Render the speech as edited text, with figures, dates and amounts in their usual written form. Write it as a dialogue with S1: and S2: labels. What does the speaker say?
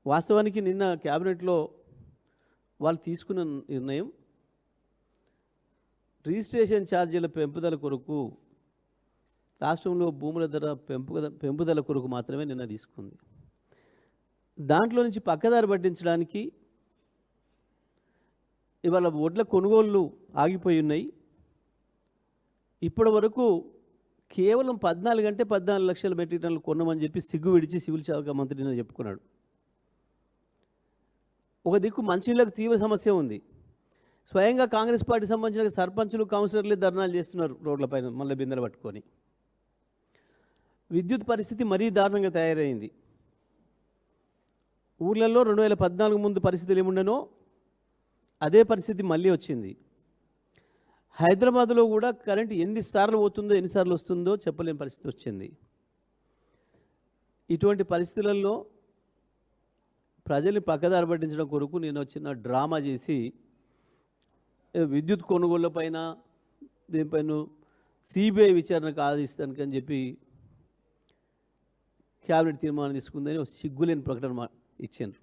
S1: వాస్తవానికి నిన్న క్యాబినెట్లో వాళ్ళు తీసుకున్న నిర్ణయం రిజిస్ట్రేషన్ ఛార్జీల పెంపుదల కొరకు రాష్ట్రంలో భూముల ధర పెంపుదల కొరకు మాత్రమే నిన్న తీసుకుంది. దాంట్లో నుంచి పక్కదారి పట్టించడానికి ఇవాళ వడ్ల కొనుగోళ్లు ఆగిపోయి ఉన్నాయి. ఇప్పటి వరకు కేవలం 14 లక్షల మెట్రిక్ టన్నులు కొన్నామని చెప్పి సిగ్గు విడిచి సివిల్ శాఖ మంత్రి నిన్న చెప్పుకున్నాడు. ఒక దిక్కు మంచినీళ్ళకు తీవ్ర సమస్య ఉంది. స్వయంగా కాంగ్రెస్ పార్టీ సంబంధించిన సర్పంచులు కౌన్సిలర్లే ధర్నాలు చేస్తున్నారు రోడ్లపైన మళ్ళీ బిందెలు పట్టుకొని. విద్యుత్ పరిస్థితి మరీ దారుణంగా తయారైంది. ఊర్లలో 2014 ముందు పరిస్థితులు ఏముండనో అదే పరిస్థితి మళ్ళీ వచ్చింది. హైదరాబాద్లో కూడా కరెంట్ ఎన్నిసార్లు పోతుందో ఎన్నిసార్లు వస్తుందో చెప్పలేని పరిస్థితి వచ్చింది. ఇటువంటి పరిస్థితులలో ప్రజల్ని పక్కదారి పట్టించడం కొరకు నేను వచ్చిన డ్రామా చేసి విద్యుత్ కొనుగోళ్ల పైన దీనిపైన సిబిఐ విచారణకు ఆదేశిస్తానికి అని చెప్పి క్యాబినెట్ తీర్మానం తీసుకుందని సిగ్గులేని ప్రకటన ఇచ్చారు.